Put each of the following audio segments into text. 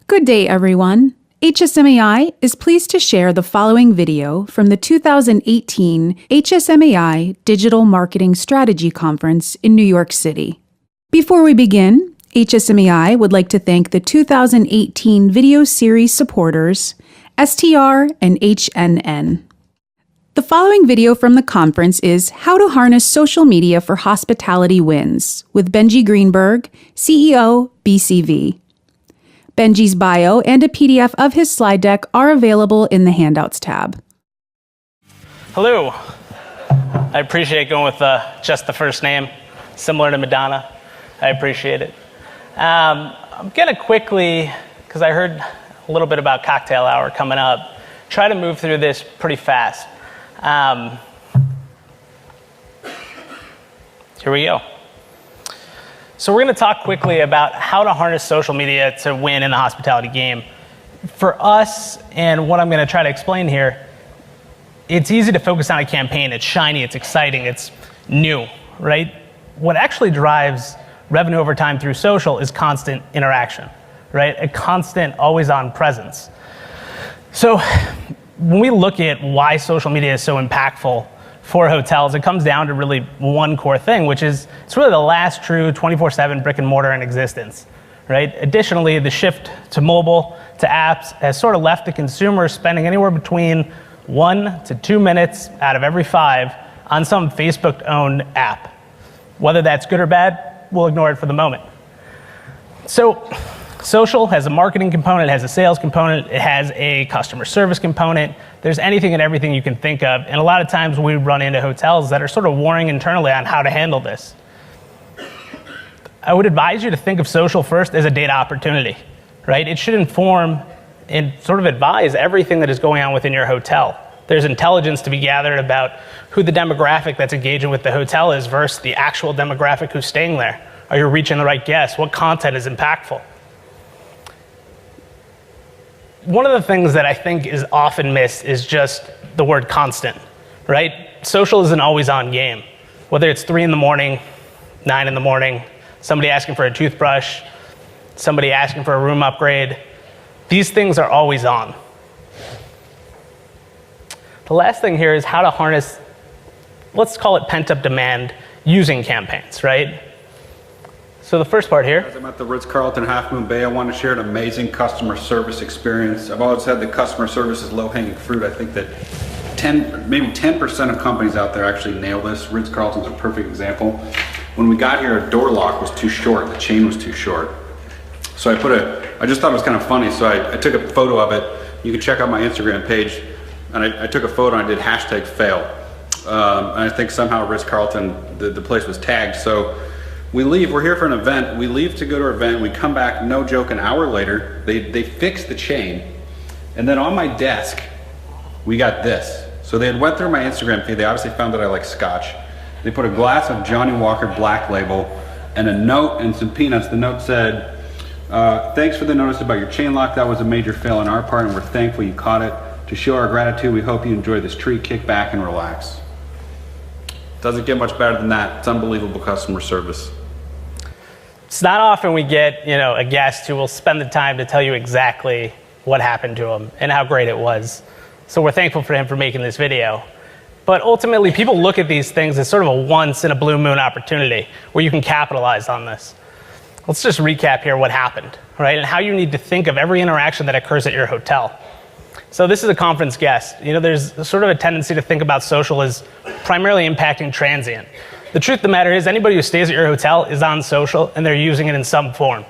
Good day, everyone. HSMAI is pleased to share the following video from the 2018 HSMAI Digital Marketing Strategy Conference in New York City. Before we begin, HSMAI would like to thank the 2018 video series supporters, STR and HNN. The following video from the conference is How to Harness Social Media for Hospitality Wins with Benji Greenberg, CEO, BCV. Benji's bio and a PDF of his slide deck are available in the Handouts tab. Hello. I appreciate going with just the first name, similar to Madonna. I appreciate it. I'm going to quickly, because I heard a little bit about cocktail hour coming up, try to move through this pretty fast. Here we go. So we're going to talk quickly about how to harness social media to win in the hospitality game. For us, and what I'm going to try to explain here, it's easy to focus on a campaign. It's shiny, it's exciting, it's new, right? What actually drives revenue over time through social is constant interaction, right? A constant, always-on presence. So when we look at why social media is so impactful for hotels, it comes down to really one core thing, which is it's really the last true 24/7 brick and mortar in existence, right? Additionally, the shift to mobile, to apps, has sort of left the consumer spending anywhere between 1 to 2 minutes out of every 5 on some Facebook-owned app. Whether that's good or bad, we'll ignore it for the moment. So social has a marketing component, it has a sales component, it has a customer service component. There's anything and everything you can think of. And a lot of times we run into hotels that are sort of warring internally on how to handle this. I would advise you to think of social first as a data opportunity, right? It should inform and sort of advise everything that is going on within your hotel. There's intelligence to be gathered about who the demographic that's engaging with the hotel is versus the actual demographic who's staying there. Are you reaching the right guests? What content is impactful? One of the things that I think is often missed is just the word constant, right? Social is an always-on game. Whether it's 3 in the morning, 9 in the morning, somebody asking for a toothbrush, somebody asking for a room upgrade, these things are always on. The last thing here is how to harness, let's call it pent-up demand using campaigns, right? So the first part here. As I'm at the Ritz-Carlton Half Moon Bay, I want to share an amazing customer service experience. I've always said that customer service is low-hanging fruit. I think that maybe 10% of companies out there actually nail this. Ritz-Carlton's a perfect example. When we got here, a door lock was too short. The chain was too short. So I just thought it was kind of funny. So I took a photo of it. You can check out my Instagram page. And I took a photo and I did #fail. And I think somehow Ritz-Carlton, the place was tagged. So we leave, we're here for an event, we leave to go to our event, we come back, no joke, an hour later, they fixed the chain, and then on my desk, we got this. So they had went through my Instagram feed, they obviously found that I like scotch. They put a glass of Johnny Walker Black Label and a note and some peanuts. The note said, thanks for the notice about your chain lock, that was a major fail on our part and we're thankful you caught it. To show our gratitude, we hope you enjoy this treat, kick back and relax. Doesn't get much better than that. It's unbelievable customer service. It's not often we get, a guest who will spend the time to tell you exactly what happened to him and how great it was. So we're thankful for him for making this video. But ultimately, people look at these things as sort of a once in a blue moon opportunity where you can capitalize on this. Let's just recap here what happened, right? And how you need to think of every interaction that occurs at your hotel. So this is a conference guest. There's sort of a tendency to think about social as primarily impacting transient. The truth of the matter is anybody who stays at your hotel is on social and they're using it in some form.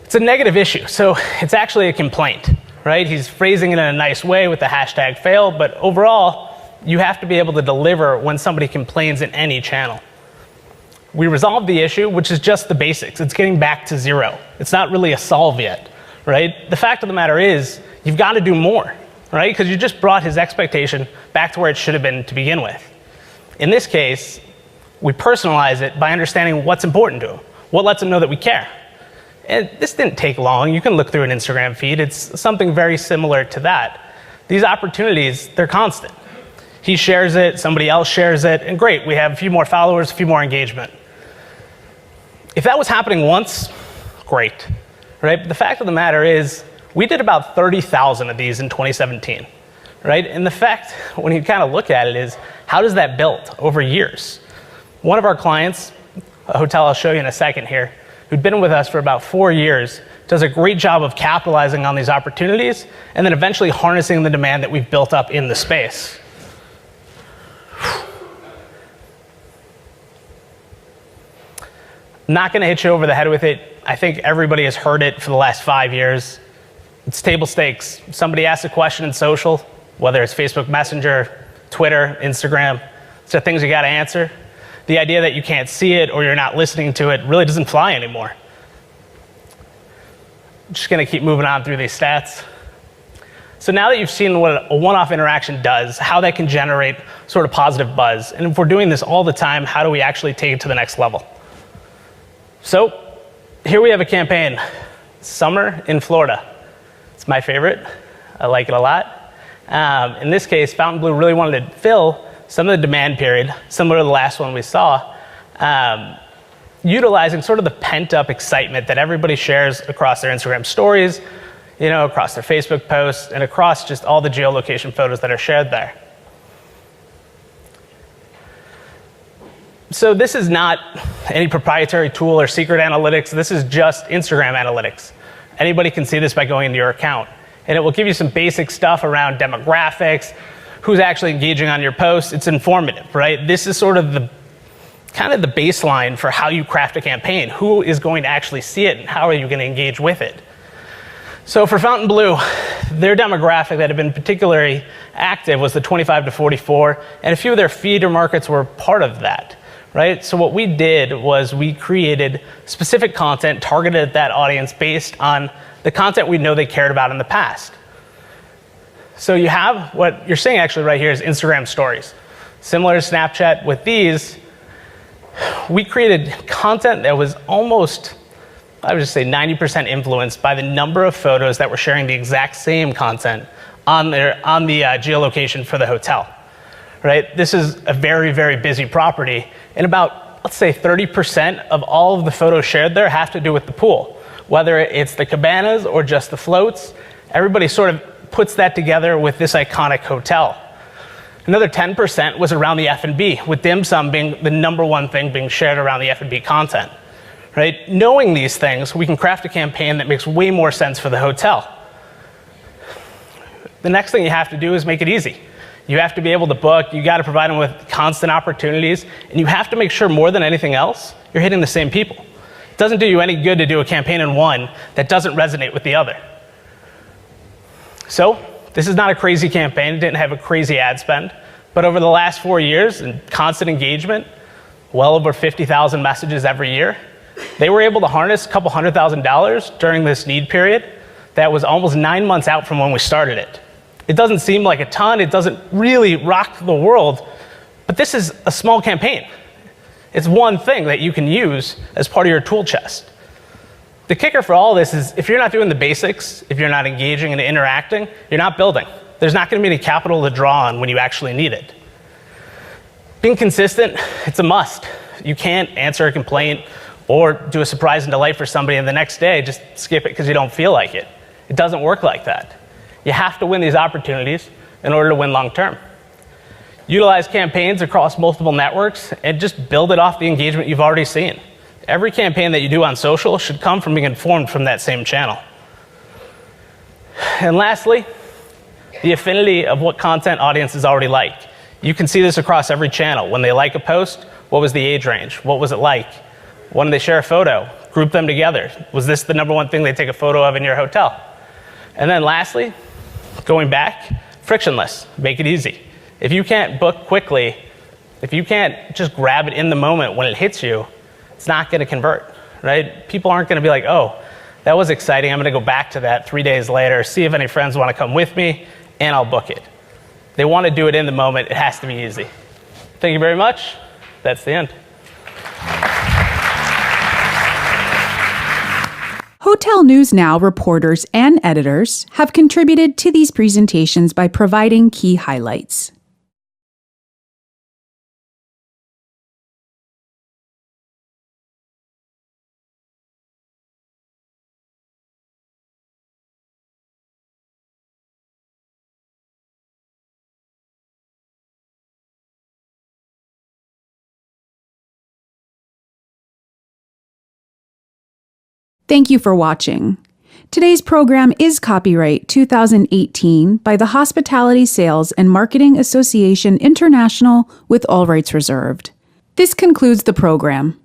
It's a negative issue, so it's actually a complaint, right? He's phrasing it in a nice way with the #fail, but overall, you have to be able to deliver when somebody complains in any channel. We resolved the issue, which is just the basics. It's getting back to zero. It's not really a solve yet, right? The fact of the matter is, you've got to do more, right? Because you just brought his expectation back to where it should have been to begin with. In this case, we personalize it by understanding what's important to him, what lets him know that we care. And this didn't take long. You can look through an Instagram feed. It's something very similar to that. These opportunities, they're constant. He shares it, somebody else shares it, and great, we have a few more followers, a few more engagement. If that was happening once, great, right? But the fact of the matter is, we did about 30,000 of these in 2017, right? And the fact, when you kind of look at it, is how does that build over years? One of our clients, a hotel I'll show you in a second here, who'd been with us for about 4 years, does a great job of capitalizing on these opportunities and then eventually harnessing the demand that we've built up in the space. Not going to hit you over the head with it. I think everybody has heard it for the last 5 years. It's table stakes. Somebody asks a question in social, whether it's Facebook Messenger, Twitter, Instagram, it's the things you got to answer. The idea that you can't see it or you're not listening to it really doesn't fly anymore. I'm just going to keep moving on through these stats. So now that you've seen what a one-off interaction does, how that can generate sort of positive buzz, and if we're doing this all the time, how do we actually take it to the next level? So here we have a campaign, Summer in Florida. It's my favorite. I like it a lot. In this case, Fontainebleau really wanted to fill some of the demand period, similar to the last one we saw, utilizing sort of the pent-up excitement that everybody shares across their Instagram stories, across their Facebook posts, and across just all the geolocation photos that are shared there. So this is not any proprietary tool or secret analytics. This is just Instagram analytics. Anybody can see this by going into your account. And it will give you some basic stuff around demographics, who's actually engaging on your posts. It's informative, right? This is sort of the baseline for how you craft a campaign. Who is going to actually see it and how are you going to engage with it? So for Fontainebleau, their demographic that had been particularly active was the 25 to 44, and a few of their feeder markets were part of that. Right? So what we did was we created specific content targeted at that audience based on the content we know they cared about in the past. So you have what you're seeing actually right here is Instagram stories. Similar to Snapchat, with these, we created content that was almost, I would just say 90% influenced by the number of photos that were sharing the exact same content on the geolocation for the hotel. Right? This is a very, very busy property, and about, let's say, 30% of all of the photos shared there have to do with the pool. Whether it's the cabanas or just the floats, everybody sort of puts that together with this iconic hotel. Another 10% was around the F&B, with dim sum being the number one thing being shared around the F&B content. Right? Knowing these things, we can craft a campaign that makes way more sense for the hotel. The next thing you have to do is make it easy. You have to be able to book, you got to provide them with constant opportunities, and you have to make sure more than anything else, you're hitting the same people. It doesn't do you any good to do a campaign in one that doesn't resonate with the other. So, this is not a crazy campaign, it didn't have a crazy ad spend, but over the last 4 years and constant engagement, well over 50,000 messages every year, they were able to harness a couple $100,000 during this need period that was almost 9 months out from when we started it. It doesn't seem like a ton, it doesn't really rock the world, but this is a small campaign. It's one thing that you can use as part of your tool chest. The kicker for all this is if you're not doing the basics, if you're not engaging and interacting, you're not building. There's not going to be any capital to draw on when you actually need it. Being consistent, it's a must. You can't answer a complaint or do a surprise and delight for somebody and the next day just skip it because you don't feel like it. It doesn't work like that. You have to win these opportunities in order to win long term. Utilize campaigns across multiple networks and just build it off the engagement you've already seen. Every campaign that you do on social should come from being informed from that same channel. And lastly, the affinity of what content audiences already like. You can see this across every channel. When they like a post, what was the age range? What was it like? When they share a photo, group them together. Was this the number one thing they take a photo of in your hotel? And then lastly, going back, frictionless, make it easy. If you can't book quickly, if you can't just grab it in the moment when it hits you, it's not going to convert, right? People aren't going to be like, oh, that was exciting. I'm going to go back to that 3 days later, see if any friends want to come with me, and I'll book it. They want to do it in the moment. It has to be easy. Thank you very much. That's the end. Hotel News Now reporters and editors have contributed to these presentations by providing key highlights. Thank you for watching. Today's program is copyright 2018 by the Hospitality Sales and Marketing Association International with all rights reserved. This concludes the program.